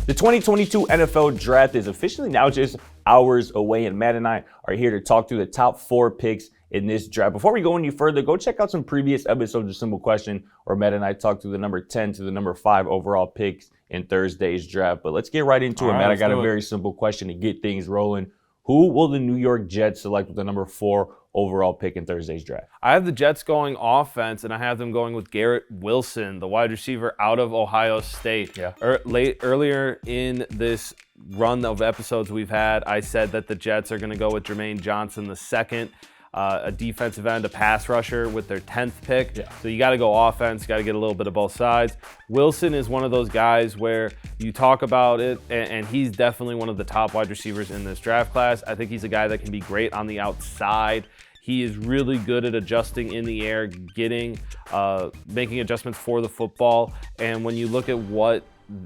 The 2022 NFL Draft is officially now just hours away, and Matt and I are here to talk through the top 4 picks in this draft. Before we go any further, go check out some previous episodes of Simple Question, where Matt and I talked through the number 10 to the number 5 overall picks in Thursday's draft. But let's get right into it, Matt. I got a very simple question to get things rolling. Who will the New York Jets select with the number 4 overall pick in Thursday's draft? I have the Jets going offense, and I have them going with Garrett Wilson, the wide receiver out of Ohio State. Yeah. Earlier in this run of episodes we've had, I said that the Jets are going to go with Jermaine Johnson II, a defensive end, a pass rusher with their 10th pick. Yeah. So you got to go offense, got to get a little bit of both sides. Wilson is one of those guys where you talk about it, and he's definitely one of the top wide receivers in this draft class. I think he's a guy that can be great on the outside. He is really good at adjusting in the air, making adjustments for the football. And when you look at what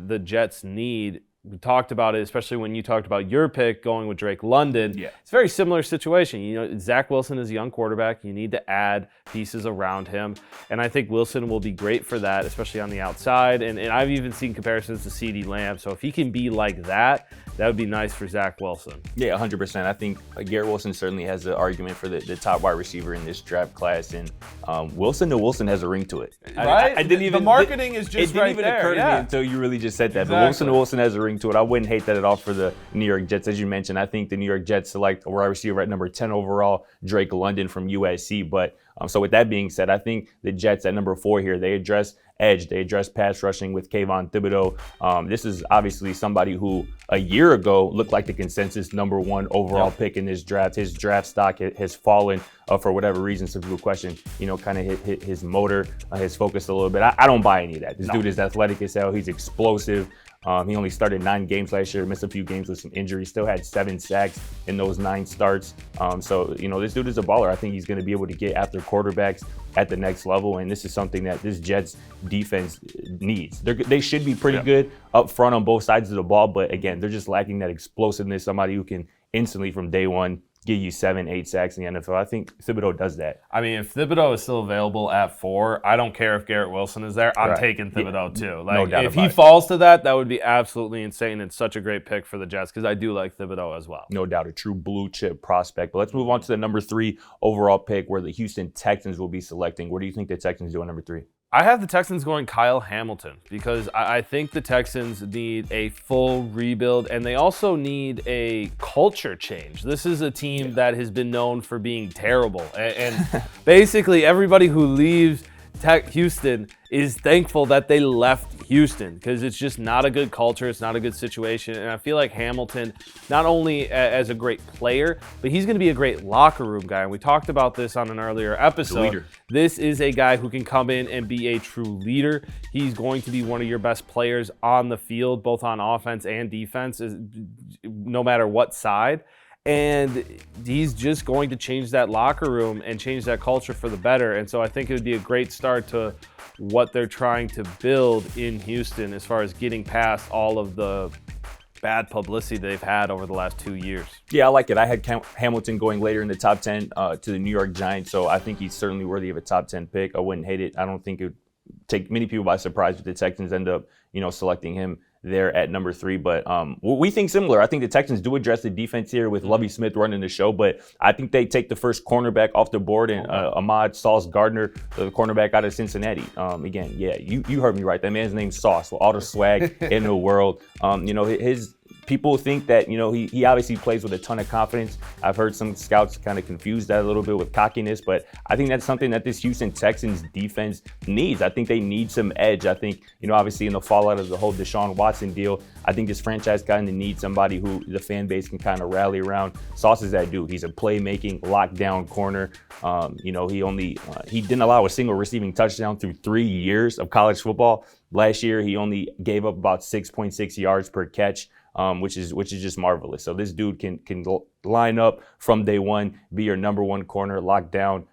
the Jets need, we talked about it, especially when you talked about your pick going with Drake London. Yeah. It's a very similar situation. You know, Zach Wilson is a young quarterback. You need to add pieces around him. And I think Wilson will be great for that, especially on the outside. And I've even seen comparisons to CeeDee Lamb. So if he can be like that, that would be nice for Zach Wilson. Yeah, 100%. I think Garrett Wilson certainly has the argument for the top wide receiver in this draft class. And Wilson has a ring to it. Right? I didn't even, the marketing is just right there. It didn't even occur to me until you really just said that. Exactly. But Wilson has a ring to it. I wouldn't hate that at all for the New York Jets. As you mentioned, I think the New York Jets select a wide receiver at number 10 overall, Drake London from USC. But so with that being said, I think the Jets at number 4 here, they address edge. They address pass rushing with Kayvon Thibodeau. This is obviously somebody who a year ago looked like the consensus number 1 overall pick in this draft. His draft stock has fallen for whatever reason. Some people question, kind of hit his motor, his focus a little bit. I don't buy any of that. This dude is athletic as hell. He's explosive. He only started 9 games last year, missed a few games with some injuries, still had 7 sacks in those 9 starts. So, this dude is a baller. I think he's going to be able to get after quarterbacks at the next level, and this is something that this Jets defense needs. They should be pretty good up front on both sides of the ball, but again, they're just lacking that explosiveness, somebody who can instantly from day one give you 7, 8 sacks in the NFL. I think Thibodeau does that. I mean, if Thibodeau is still available at 4, I don't care if Garrett Wilson is there. I'm taking Thibodeau too. No doubt if he falls to that would be absolutely insane. It's such a great pick for the Jets because I do like Thibodeau as well. No doubt, a true blue chip prospect. But let's move on to the number 3 overall pick where the Houston Texans will be selecting. Where do you think the Texans do at number 3? I have the Texans going Kyle Hamilton because I think the Texans need a full rebuild and they also need a culture change. This is a team that has been known for being terrible. And basically everybody who leaves Houston is thankful that they left Houston because it's just not a good culture. It's not a good situation. And I feel like Hamilton, not only as a great player, but he's going to be a great locker room guy. And we talked about this on an earlier episode. Leader. This is a guy who can come in and be a true leader. He's going to be one of your best players on the field, both on offense and defense, no matter what side. And he's just going to change that locker room and change that culture for the better. And so I think it would be a great start to what they're trying to build in Houston as far as getting past all of the bad publicity they've had over the last 2 years. Yeah, I like it. I had Hamilton going later in the top 10 to the New York Giants, so I think he's certainly worthy of a top 10 pick. I wouldn't hate it. I don't think it would take many people by surprise if the Texans end up, selecting him there at number 3, but we think similar. I think the Texans do address the defense here with Lovie Smith running the show, but I think they take the first cornerback off the board and Ahmad Sauce Gardner, the cornerback out of Cincinnati. Again, yeah, you heard me right. That man's name's Sauce with all the swag in the world. His people think that, he obviously plays with a ton of confidence. I've heard some scouts kind of confuse that a little bit with cockiness, but I think that's something that this Houston Texans defense needs. I think they need some edge. I think, obviously in the fallout of the whole Deshaun Watson deal, I think this franchise kind of needs somebody who the fan base can kind of rally around. Sauce is that dude. He's a playmaking, lockdown corner. He didn't allow a single receiving touchdown through 3 years of college football. Last year, he only gave up about 6.6 yards per catch. Which is just marvelous. So this dude can line up from day one, be your number 1 corner, lock down,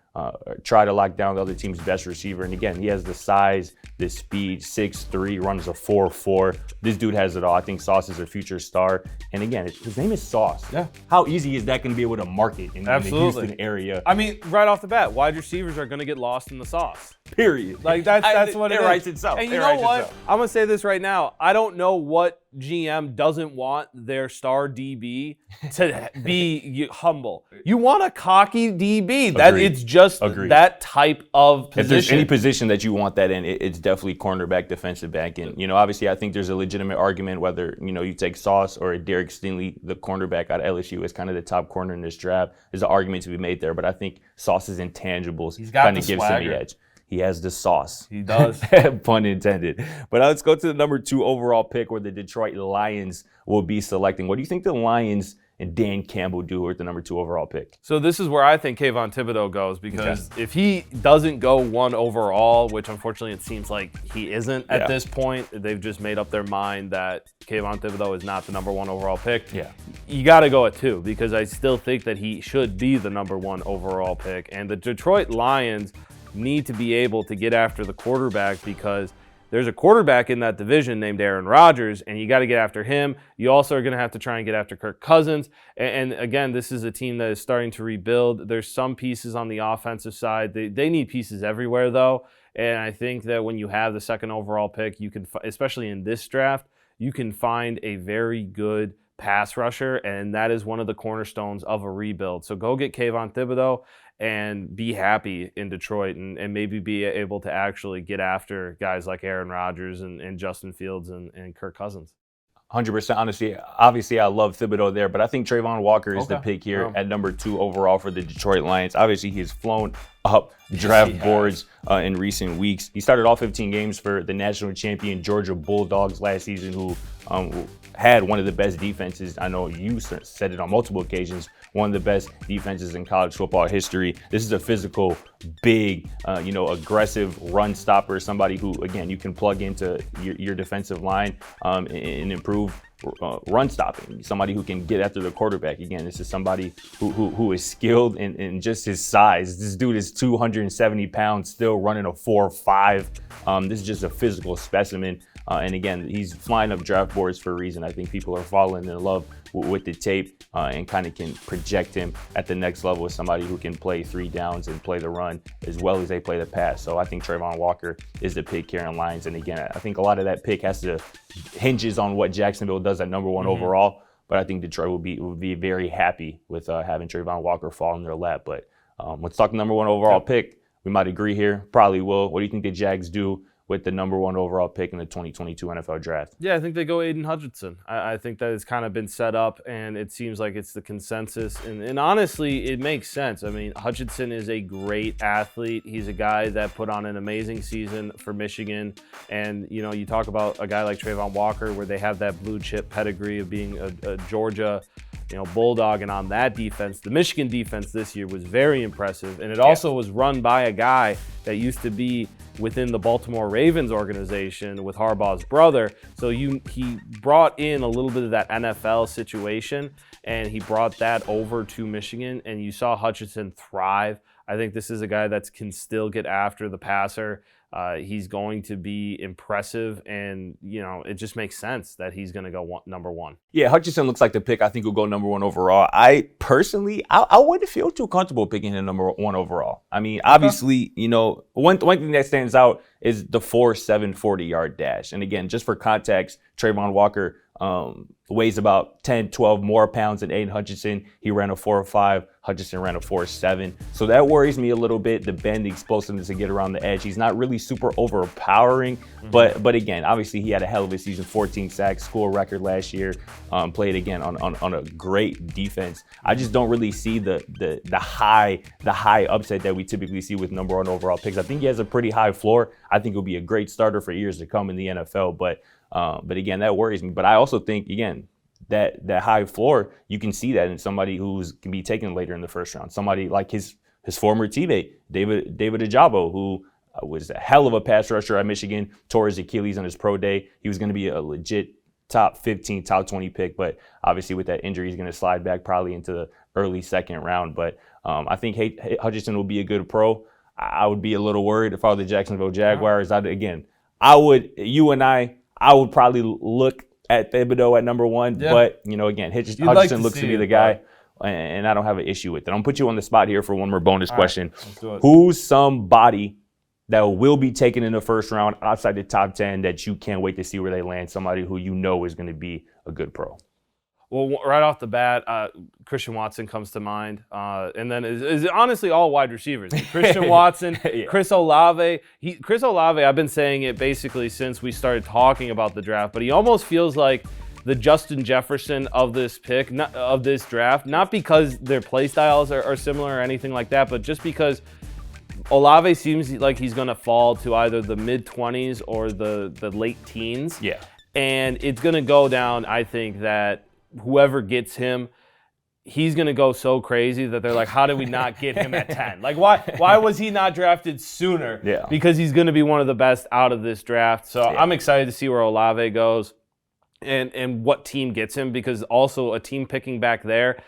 try to lock down the other team's best receiver. And again, he has the size, the speed, 6'3", runs a 4.4. This dude has it all. I think Sauce is a future star. And again, his name is Sauce. Yeah. How easy is that going to be able to market in the Houston area? I mean, right off the bat, wide receivers are going to get lost in the sauce. Period. Like that's what it writes is. itself. And you know what? I'm gonna say this right now. I don't know what GM doesn't want their star DB to be humble. You want a cocky DB. That it's just that type of position. If there's any position that you want that in, it's definitely cornerback, defensive back. And obviously, I think there's a legitimate argument whether you take Sauce or Derek Stingley, the cornerback out of LSU, is kind of the top corner in this draft. There's an argument to be made there, but I think Sauce's intangibles kind of gives him the edge. He has the sauce. He does. Pun intended. But let's go to the number 2 overall pick where the Detroit Lions will be selecting. What do you think the Lions and Dan Campbell do with the number 2 overall pick? So this is where I think Kayvon Thibodeau goes, because if he doesn't go 1 overall, which unfortunately it seems like he isn't at this point, they've just made up their mind that Kayvon Thibodeau is not the number 1 overall pick. Yeah. You got to go at 2 because I still think that he should be the number 1 overall pick. And the Detroit Lions need to be able to get after the quarterback because there's a quarterback in that division named Aaron Rodgers, and you got to get after him. You also are going to have to try and get after Kirk Cousins. And again, this is a team that is starting to rebuild. There's some pieces on the offensive side. They need pieces everywhere, though. And I think that when you have the 2nd overall pick, you can, especially in this draft, you can find a very good pass rusher, and that is one of the cornerstones of a rebuild. So go get Kayvon Thibodeau and be happy in Detroit and maybe be able to actually get after guys like Aaron Rodgers and Justin Fields and Kirk Cousins. 100%. Honestly, obviously, I love Thibodeau there, but I think Trayvon Walker is the pick here at number 2 overall for the Detroit Lions. Obviously, he's flown up draft boards in recent weeks. He started all 15 games for the national champion Georgia Bulldogs last season, who had one of the best defenses. I know you said it on multiple occasions, one of the best defenses in college football history. This is a physical, big, aggressive run stopper, somebody who, again, you can plug into your defensive line and improve run stopping, somebody who can get after the quarterback. Again, this is somebody who is skilled in just his size. This dude is 270 pounds, still running a 4.5. This is just a physical specimen. And again, he's flying up draft boards for a reason. I think people are falling in love with the tape and kind of can project him at the next level as somebody who can play 3 downs and play the run as well as they play the pass. So I think Trayvon Walker is the pick here in Lions. And again, I think a lot of that pick hinges on what Jacksonville does at number 1 overall. But I think Detroit would be very happy with having Trayvon Walker fall in their lap. But let's talk number 1 overall pick. We might agree here. Probably will. What do you think the Jags do with the number 1 overall pick in the 2022 NFL draft? Yeah, I think they go Aidan Hutchinson. I think that has kind of been set up, and it seems like it's the consensus. And honestly, it makes sense. I mean, Hutchinson is a great athlete. He's a guy that put on an amazing season for Michigan. And, you talk about a guy like Trayvon Walker, where they have that blue chip pedigree of being a Georgia Bulldog, and on that defense, the Michigan defense this year was very impressive. And it also was run by a guy that used to be within the Baltimore Ravens organization with Harbaugh's brother. So he brought in a little bit of that NFL situation, and he brought that over to Michigan, and you saw Hutchinson thrive. I think this is a guy that can still get after the passer. He's going to be impressive, and it just makes sense that he's going to go number 1. Yeah, Hutchinson looks like the pick I think will go number 1 overall. I personally, I wouldn't feel too comfortable picking him number 1 overall. I mean, obviously, one thing that stands out is the 4.7 40-yard dash. And again, just for context, Trayvon Walker weighs about 10, 12 more pounds than Aidan Hutchinson. He ran a 4.5. Hutchinson ran a 4.7. So that worries me a little bit, the bend, the explosiveness to get around the edge. He's not really super overpowering, but again, obviously he had a hell of a season, 14 sacks, school record last year, played again on a great defense. I just don't really see the high upset that we typically see with number 1 overall picks. I think he has a pretty high floor. I think he'll be a great starter for years to come in the NFL, but again, that worries me. But I also think, again, that high floor, you can see that in somebody can be taken later in the first round. Somebody like his former teammate, David Ojabo, who was a hell of a pass rusher at Michigan, tore his Achilles on his pro day. He was going to be a legit top 15, top 20 pick, but obviously with that injury, he's going to slide back probably into the early 2nd round. But I think Hutchinson will be a good pro. I would be a little worried if I were the Jacksonville Jaguars. I would probably look at Thibodeau at number 1, but again, Hutchinson looks to be the guy, and I don't have an issue with it. I'm gonna put you on the spot here for one more bonus question. Right, let's do it. Who's somebody that will be taken in the first round outside the top 10 that you can't wait to see where they land? Somebody who is going to be a good pro. Well, right off the bat, Christian Watson comes to mind. And then is honestly all wide receivers. Christian Watson, yeah. Chris Olave. Chris Olave, I've been saying it basically since we started talking about the draft, but he almost feels like the Justin Jefferson of this draft, not because their play styles are similar or anything like that, but just because Olave seems like he's going to fall to either the mid-20s or the late teens. Yeah. And it's going to go down, I think, that whoever gets him, he's going to go so crazy that they're like, how did we not get him at 10? Like, why was he not drafted sooner? Yeah. Because he's going to be one of the best out of this draft. So yeah. I'm excited to see where Olave goes and what team gets him, because also a team picking back there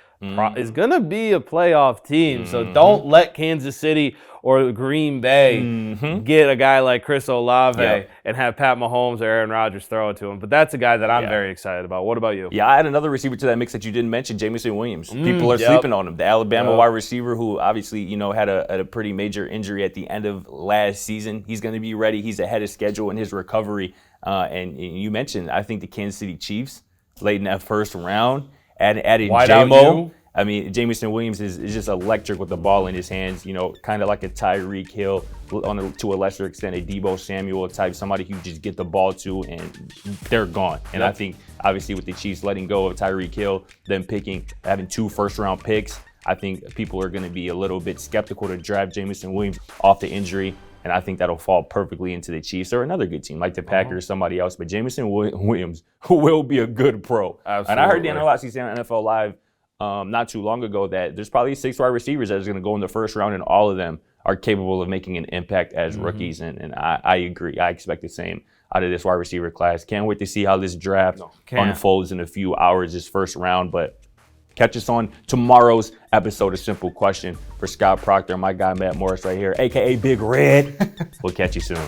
is going to be a playoff team. So don't let Kansas City or Green Bay get a guy like Chris Olave and have Pat Mahomes or Aaron Rodgers throw it to him. But that's a guy that I'm very excited about. What about you? Yeah, I had another receiver to that mix that you didn't mention, Jamison Williams. People are sleeping on him. The Alabama wide receiver who obviously, had a pretty major injury at the end of last season. He's going to be ready. He's ahead of schedule in his recovery. And you mentioned, I think the Kansas City Chiefs late in that first round added J-Mo. I mean, Jamison Williams is just electric with the ball in his hands, kind of like a Tyreek Hill, to a lesser extent, a Deebo Samuel type, somebody who just get the ball to and they're gone. And I think, obviously, with the Chiefs letting go of Tyreek Hill, them having 2 first-round picks, I think people are going to be a little bit skeptical to draft Jamison Williams off the injury. And I think that'll fall perfectly into the Chiefs or another good team like the Packers, somebody else. But Jamison Williams will be a good pro. Absolutely. And I heard Dan Orlovsky say on NFL Live not too long ago that there's probably 6 wide receivers that are going to go in the first round, and all of them are capable of making an impact as rookies. And I agree. I expect the same out of this wide receiver class. Can't wait to see how this draft unfolds in a few hours, this first round. But catch us on tomorrow's episode of Simple Question. For Scott Proctor, my guy Matt Morris right here, a.k.a. Big Red. We'll catch you soon.